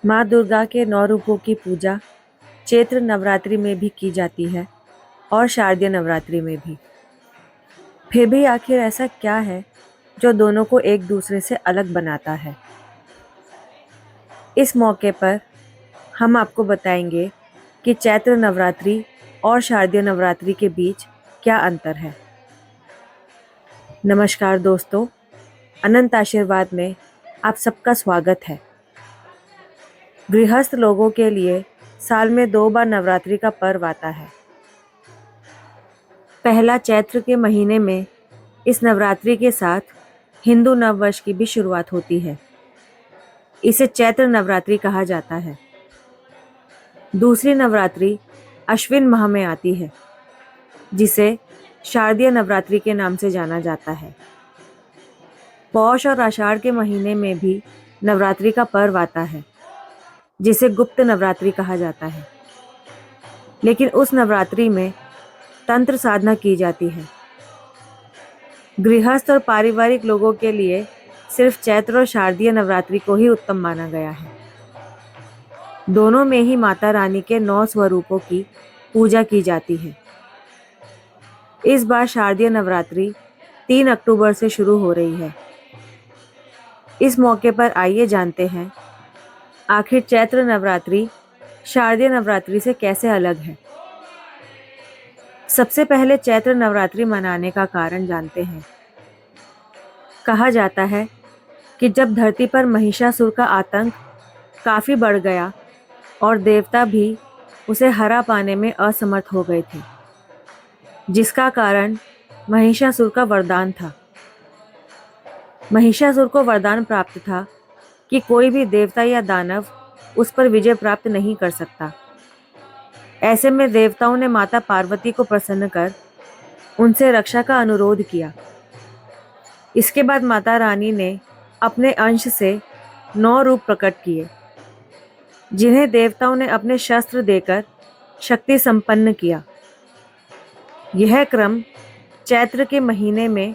माँ दुर्गा के 9 रूपों की पूजा चैत्र नवरात्रि में भी की जाती है और शारदीय नवरात्रि में भी। फिर भी आखिर ऐसा क्या है जो दोनों को एक दूसरे से अलग बनाता है? इस मौके पर हम आपको बताएंगे कि चैत्र नवरात्रि और शारदीय नवरात्रि के बीच क्या अंतर है। नमस्कार दोस्तों, अनंत आशीर्वाद में आप सबका स्वागत है। गृहस्थ लोगों के लिए साल में 2 बार नवरात्रि का पर्व आता है। पहला चैत्र के महीने में इस नवरात्रि के साथ हिंदू नववर्ष की भी शुरुआत होती है। इसे चैत्र नवरात्रि कहा जाता है। दूसरी नवरात्रि अश्विन माह में आती है, जिसे शारदीय नवरात्रि के नाम से जाना जाता है। पौष और आषाढ़ के महीने में भी नवरात्रि का पर्व आता है, जिसे गुप्त नवरात्रि कहा जाता है। लेकिन उस नवरात्रि में तंत्र साधना की जाती है। गृहस्थ और पारिवारिक लोगों के लिए सिर्फ चैत्र और शारदीय नवरात्रि को ही उत्तम माना गया है। दोनों में ही माता रानी के 9 स्वरूपों की पूजा की जाती है। इस बार शारदीय नवरात्रि 3 अक्टूबर से शुरू हो रही है। इस मौके पर आइए जानते हैं आखिर चैत्र नवरात्रि शारदीय नवरात्रि से कैसे अलग है। सबसे पहले चैत्र नवरात्रि मनाने का कारण जानते हैं। कहा जाता है कि जब धरती पर महिषासुर का आतंक काफी बढ़ गया और देवता भी उसे हरा पाने में असमर्थ हो गए थे, जिसका कारण महिषासुर का वरदान था। महिषासुर को वरदान प्राप्त था कि कोई भी देवता या दानव उस पर विजय प्राप्त नहीं कर सकता। ऐसे में देवताओं ने माता पार्वती को प्रसन्न कर उनसे रक्षा का अनुरोध किया। इसके बाद माता रानी ने अपने अंश से 9 रूप प्रकट किए, जिन्हें देवताओं ने अपने शस्त्र देकर शक्ति संपन्न किया। यह क्रम चैत्र के महीने में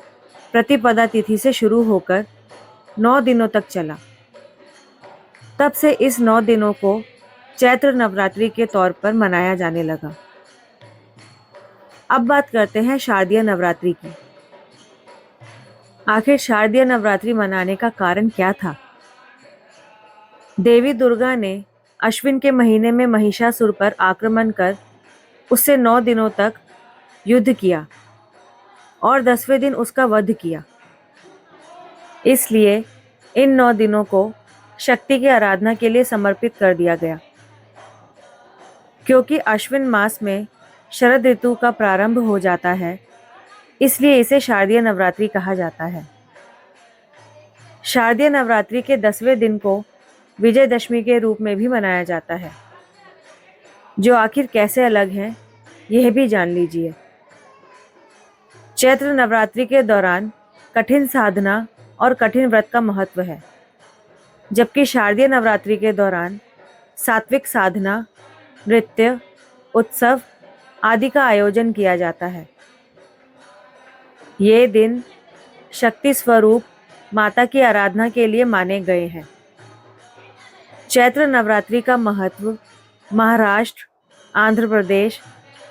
प्रतिपदा तिथि से शुरू होकर 9 दिनों तक चला। तब से इस 9 दिनों को चैत्र नवरात्रि के तौर पर मनाया जाने लगा। अब बात करते हैं शारदीय नवरात्रि की। आखिर शारदीय नवरात्रि मनाने का कारण क्या था? देवी दुर्गा ने अश्विन के महीने में महिषासुर पर आक्रमण कर उससे 9 दिनों तक युद्ध किया और 10वें दिन उसका वध किया। इसलिए इन 9 दिनों को शक्ति की आराधना के लिए समर्पित कर दिया गया। क्योंकि अश्विन मास में शरद ऋतु का प्रारंभ हो जाता है, इसलिए इसे शारदीय नवरात्रि कहा जाता है। शारदीय नवरात्रि के 10वें दिन को विजयदशमी के रूप में भी मनाया जाता है। जो आखिर कैसे अलग हैं, यह भी जान लीजिए। चैत्र नवरात्रि के दौरान कठिन साधना और कठिन व्रत का महत्व है, जबकि शारदीय नवरात्रि के दौरान सात्विक साधना, नृत्य, उत्सव आदि का आयोजन किया जाता है। ये दिन शक्ति स्वरूप माता की आराधना के लिए माने गए हैं। चैत्र नवरात्रि का महत्व महाराष्ट्र, आंध्र प्रदेश,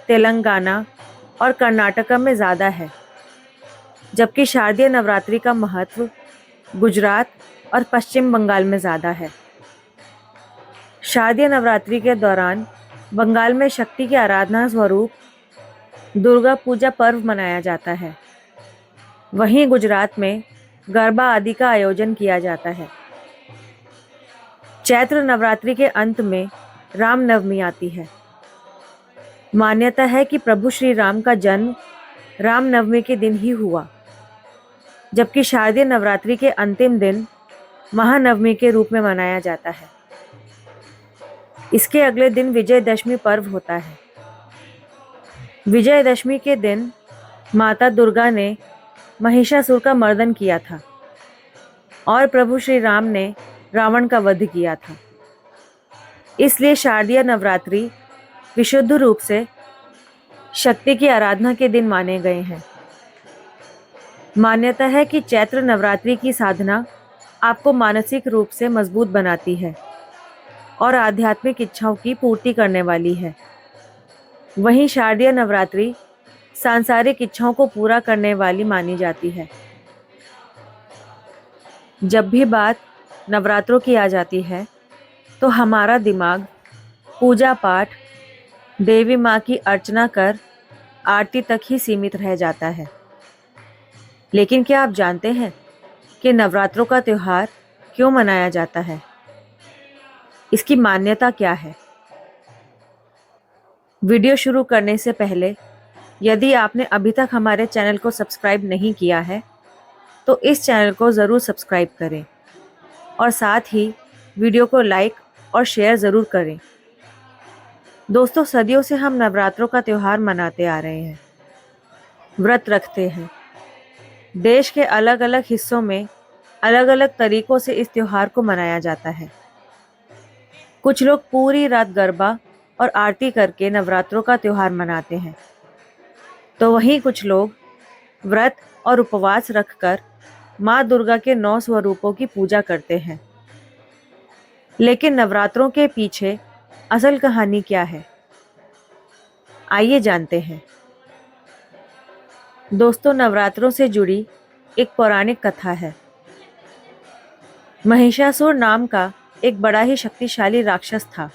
तेलंगाना और कर्नाटक में ज़्यादा है, जबकि शारदीय नवरात्रि का महत्व गुजरात और पश्चिम बंगाल में ज़्यादा है। शारदीय नवरात्रि के दौरान बंगाल में शक्ति की आराधना स्वरूप दुर्गा पूजा पर्व मनाया जाता है। वहीं गुजरात में गरबा आदि का आयोजन किया जाता है। चैत्र नवरात्रि के अंत में रामनवमी आती है। मान्यता है कि प्रभु श्री राम का जन्म रामनवमी के दिन ही हुआ, जबकि शारदीय नवरात्रि के अंतिम दिन महानवमी के रूप में मनाया जाता है। इसके अगले दिन विजयदशमी पर्व होता है। विजयदशमी के दिन माता दुर्गा ने महिषासुर का मर्दन किया था और प्रभु श्री राम ने रावण का वध किया था। इसलिए शारदीय नवरात्रि विशुद्ध रूप से शक्ति की आराधना के दिन माने गए हैं। मान्यता है कि चैत्र नवरात्रि की साधना आपको मानसिक रूप से मजबूत बनाती है। और आध्यात्मिक इच्छाओं की पूर्ति करने वाली है। वहीं शारदीय नवरात्रि सांसारिक इच्छाओं को पूरा करने वाली मानी जाती है। जब भी बात नवरात्रों की आ जाती है तो हमारा दिमाग पूजा पाठ, देवी माँ की अर्चना कर आरती तक ही सीमित रह जाता है। लेकिन क्या आप जानते हैं कि नवरात्रों का त्योहार क्यों मनाया जाता है? इसकी मान्यता क्या है? वीडियो शुरू करने से पहले यदि आपने अभी तक हमारे चैनल को सब्सक्राइब नहीं किया है तो इस चैनल को ज़रूर सब्सक्राइब करें और साथ ही वीडियो को लाइक और शेयर ज़रूर करें। दोस्तों, सदियों से हम नवरात्रों का त्यौहार मनाते आ रहे हैं, व्रत रखते हैं। देश के अलग अलग हिस्सों में अलग अलग तरीकों से इस त्यौहार को मनाया जाता है। कुछ लोग पूरी रात गरबा और आरती करके नवरात्रों का त्यौहार मनाते हैं, तो वहीं कुछ लोग व्रत और उपवास रखकर माँ दुर्गा के 9 स्वरूपों की पूजा करते हैं। लेकिन नवरात्रों के पीछे असल कहानी क्या है? आइए जानते हैं। दोस्तों, नवरात्रों से जुड़ी एक पौराणिक कथा है। महिषासुर नाम का एक बड़ा ही शक्तिशाली राक्षस था।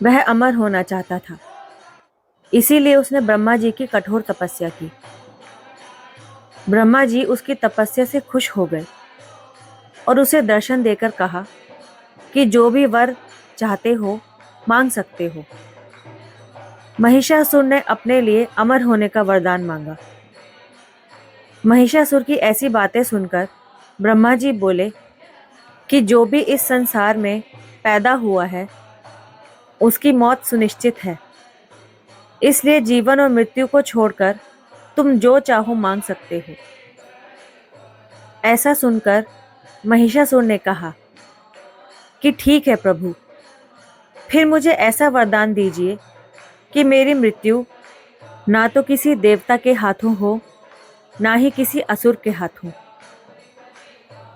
वह अमर होना चाहता था, इसीलिए उसने ब्रह्मा जी की कठोर तपस्या की। ब्रह्मा जी उसकी तपस्या से खुश हो गए और उसे दर्शन देकर कहा कि जो भी वर चाहते हो मांग सकते हो। महिषासुर ने अपने लिए अमर होने का वरदान मांगा। महिषासुर की ऐसी बातें सुनकर ब्रह्मा जी बोले कि जो भी इस संसार में पैदा हुआ है उसकी मौत सुनिश्चित है, इसलिए जीवन और मृत्यु को छोड़कर तुम जो चाहो मांग सकते हो। ऐसा सुनकर महिषासुर ने कहा कि ठीक है प्रभु, फिर मुझे ऐसा वरदान दीजिए कि मेरी मृत्यु ना तो किसी देवता के हाथों हो, ना ही किसी असुर के हाथों,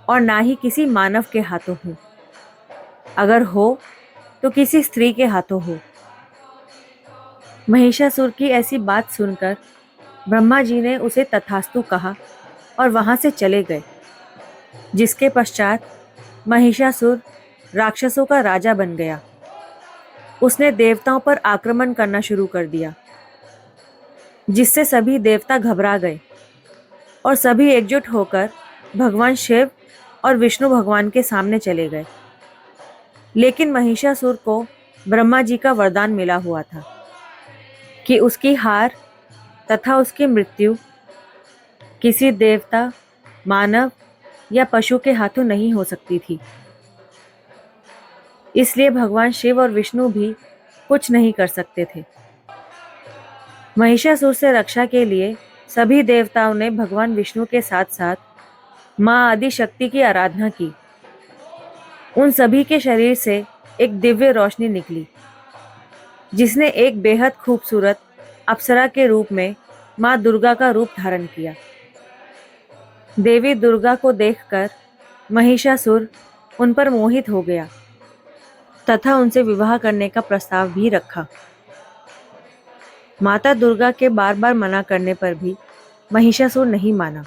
और ना ही किसी मानव के हाथों हो। अगर हो तो किसी स्त्री के हाथों हो। महिषासुर की ऐसी बात सुनकर ब्रह्मा जी ने उसे तथास्तु कहा और वहां से चले गए। जिसके पश्चात महिषासुर राक्षसों का राजा बन गया। उसने देवताओं पर आक्रमण करना शुरू कर दिया, जिससे सभी देवता घबरा गए और सभी एकजुट होकर भगवान शिव और विष्णु भगवान के सामने चले गए। लेकिन महिषासुर को ब्रह्मा जी का वरदान मिला हुआ था कि उसकी हार तथा उसकी मृत्यु किसी देवता, मानव या पशु के हाथों नहीं हो सकती थी। इसलिए भगवान शिव और विष्णु भी कुछ नहीं कर सकते थे। महिषासुर से रक्षा के लिए सभी देवताओं ने भगवान विष्णु के साथ साथ माँ आदि शक्ति की आराधना की। उन सभी के शरीर से एक दिव्य रोशनी निकली, जिसने एक बेहद खूबसूरत अप्सरा के रूप में माँ दुर्गा का रूप धारण किया। देवी दुर्गा को देखकर महिषासुर उन पर मोहित हो गया तथा उनसे विवाह करने का प्रस्ताव भी रखा। माता दुर्गा के बार बार मना करने पर भी महिषासुर नहीं माना।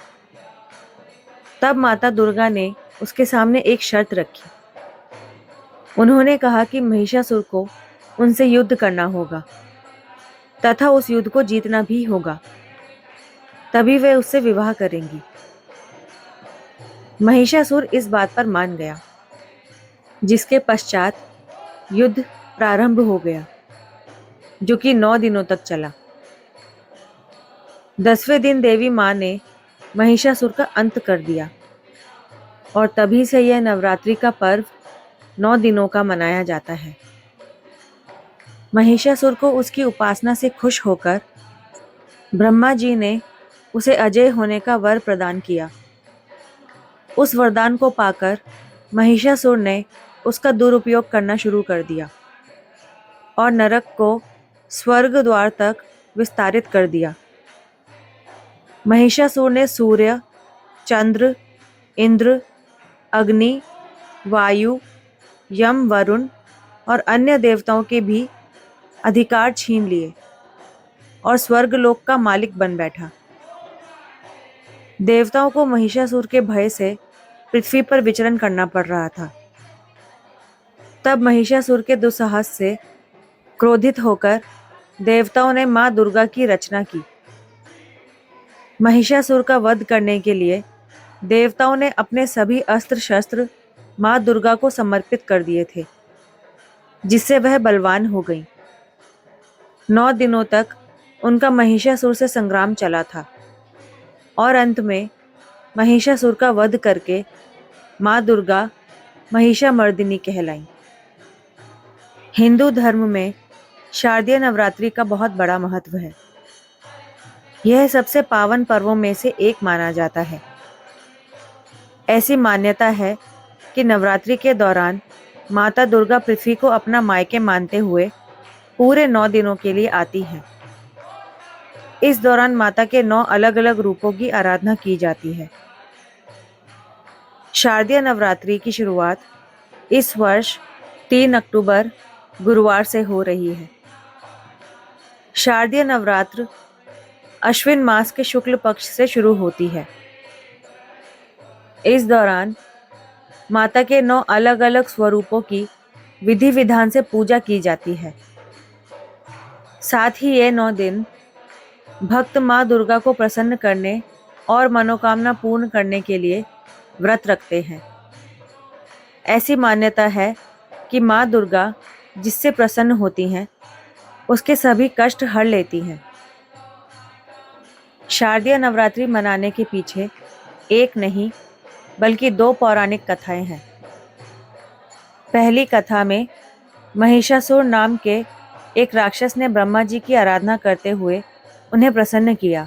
तब माता दुर्गा ने उसके सामने एक शर्त रखी। उन्होंने कहा कि महिषासुर को उनसे युद्ध करना होगा तथा उस युद्ध को जीतना भी होगा, तभी वे उससे विवाह करेंगी। महिषासुर इस बात पर मान गया, जिसके पश्चात युद्ध प्रारंभ हो गया, जो कि 9 दिनों तक चला। 10वें दिन देवी माँ ने महिषासुर का अंत कर दिया और तभी से यह नवरात्रि का पर्व 9 दिनों का मनाया जाता है। महिषासुर को उसकी उपासना से खुश होकर ब्रह्मा जी ने उसे अजय होने का वर प्रदान किया। उस वरदान को पाकर महिषासुर ने उसका दुरुपयोग करना शुरू कर दिया और नरक को स्वर्ग द्वार तक विस्तारित कर दिया। महिषासुर ने सूर्य, चंद्र, इंद्र, अग्नि, वायु, यम, वरुण और अन्य देवताओं के भी अधिकार छीन लिए और स्वर्गलोक का मालिक बन बैठा। देवताओं को महिषासुर के भय से पृथ्वी पर विचरण करना पड़ रहा था। तब महिषासुर के दुस्साहस से क्रोधित होकर देवताओं ने मां दुर्गा की रचना की। महिषासुर का वध करने के लिए देवताओं ने अपने सभी अस्त्र शस्त्र मां दुर्गा को समर्पित कर दिए थे, जिससे वह बलवान हो गई। 9 दिनों तक उनका महिषासुर से संग्राम चला था और अंत में महिषासुर का वध करके मां दुर्गा महिषामर्दिनी कहलाईं। हिंदू धर्म में शारदीय नवरात्रि का बहुत बड़ा महत्व है। यह सबसे पावन पर्वों में से एक माना जाता है। ऐसी मान्यता है कि नवरात्रि के दौरान माता दुर्गा पृथ्वी को अपना मायके मानते हुए पूरे 9 दिनों के लिए आती है। इस दौरान माता के 9 अलग अलग रूपों की आराधना की जाती है। शारदीय नवरात्रि की शुरुआत इस वर्ष 3 अक्टूबर गुरुवार से हो रही है। शारदीय नवरात्र अश्विन मास के शुक्ल पक्ष से शुरू होती है। इस दौरान माता के 9 अलग अलग स्वरूपों की विधि विधान से पूजा की जाती है। साथ ही ये 9 दिन भक्त मां दुर्गा को प्रसन्न करने और मनोकामना पूर्ण करने के लिए व्रत रखते हैं। ऐसी मान्यता है कि मां दुर्गा जिससे प्रसन्न होती हैं, उसके सभी कष्ट हर लेती हैं। शारदीय नवरात्रि मनाने के पीछे एक नहीं बल्कि 2 पौराणिक कथाएं हैं। पहली कथा में महिषासुर नाम के एक राक्षस ने ब्रह्मा जी की आराधना करते हुए उन्हें प्रसन्न किया,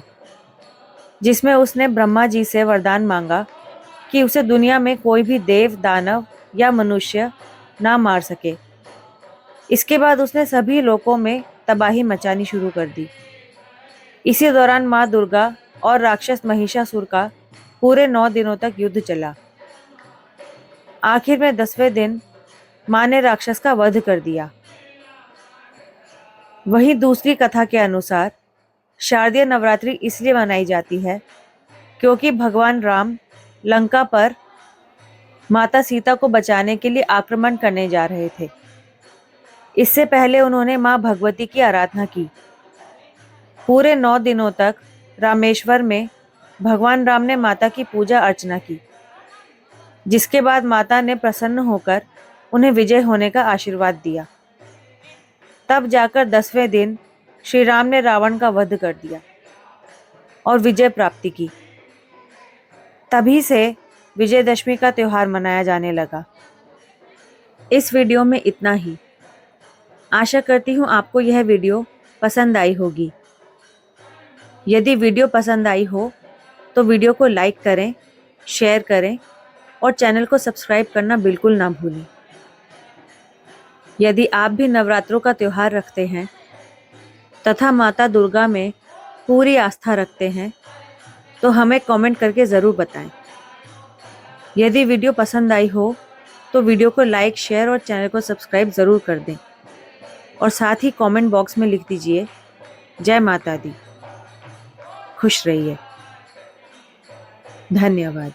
जिसमें उसने ब्रह्मा जी से वरदान मांगा कि उसे दुनिया में कोई भी देव, दानव या मनुष्य ना मार सके। इसके बाद उसने सभी लोकों में तबाही मचानी शुरू कर दी। इसी दौरान मां दुर्गा और राक्षस महिषासुर का पूरे 9 दिनों तक युद्ध चला। आखिर में 10वें दिन मां ने राक्षस का वध कर दिया। वहीं दूसरी कथा के अनुसार शारदीय नवरात्रि इसलिए मनाई जाती है क्योंकि भगवान राम लंका पर माता सीता को बचाने के लिए आक्रमण करने जा रहे थे। इससे पहले उन्होंने मां भगवती की आराधना की। पूरे 9 दिनों तक रामेश्वर में भगवान राम ने माता की पूजा अर्चना की, जिसके बाद माता ने प्रसन्न होकर उन्हें विजय होने का आशीर्वाद दिया। तब जाकर 10वें दिन श्री राम ने रावण का वध कर दिया और विजय प्राप्ति की। तभी से विजयदशमी का त्योहार मनाया जाने लगा। इस वीडियो में इतना ही। आशा करती हूँ आपको यह वीडियो पसंद आई होगी। यदि वीडियो पसंद आई हो तो वीडियो को लाइक करें, शेयर करें और चैनल को सब्सक्राइब करना बिल्कुल ना भूलें। यदि आप भी नवरात्रों का त्योहार रखते हैं तथा माता दुर्गा में पूरी आस्था रखते हैं तो हमें कमेंट करके ज़रूर बताएं। यदि वीडियो पसंद आई हो तो वीडियो को लाइक, शेयर और चैनल को सब्सक्राइब ज़रूर कर दें और साथ ही कमेंट बॉक्स में लिख दीजिए जय माता दी। खुश रहिए। धन्यवाद।